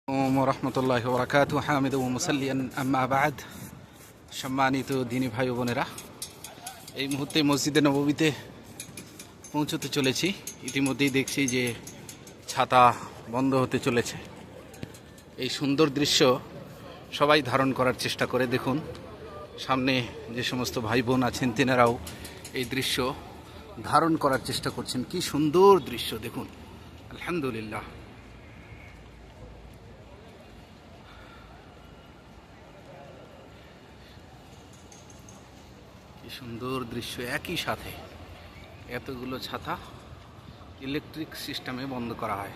রহমতুল্লাহি ওয়া বারাকাতুহু হামিদু ওয়া মুসাল্লিয়ান আম্মা বা'দ। সম্মানিত দিনী ভাই ও বোনেরা, এই মুহূর্তে মসজিদে নববীতে পৌঁছতে চলেছি। ইতিমধ্যেই দেখছি যে ছাতা বন্ধ হতে চলেছে। এই সুন্দর দৃশ্য সবাই ধারণ করার চেষ্টা করে। দেখুন, সামনে যে সমস্ত ভাই বোন আছেন তেনারাও এই দৃশ্য ধারণ করার চেষ্টা করছেন। কি সুন্দর দৃশ্য দেখুন, আলহামদুলিল্লাহ। কি সুন্দর দৃশ্য, একই সাথে এতগুলো ছাতা ইলেকট্রিক সিস্টেমে বন্ধ করা হয়।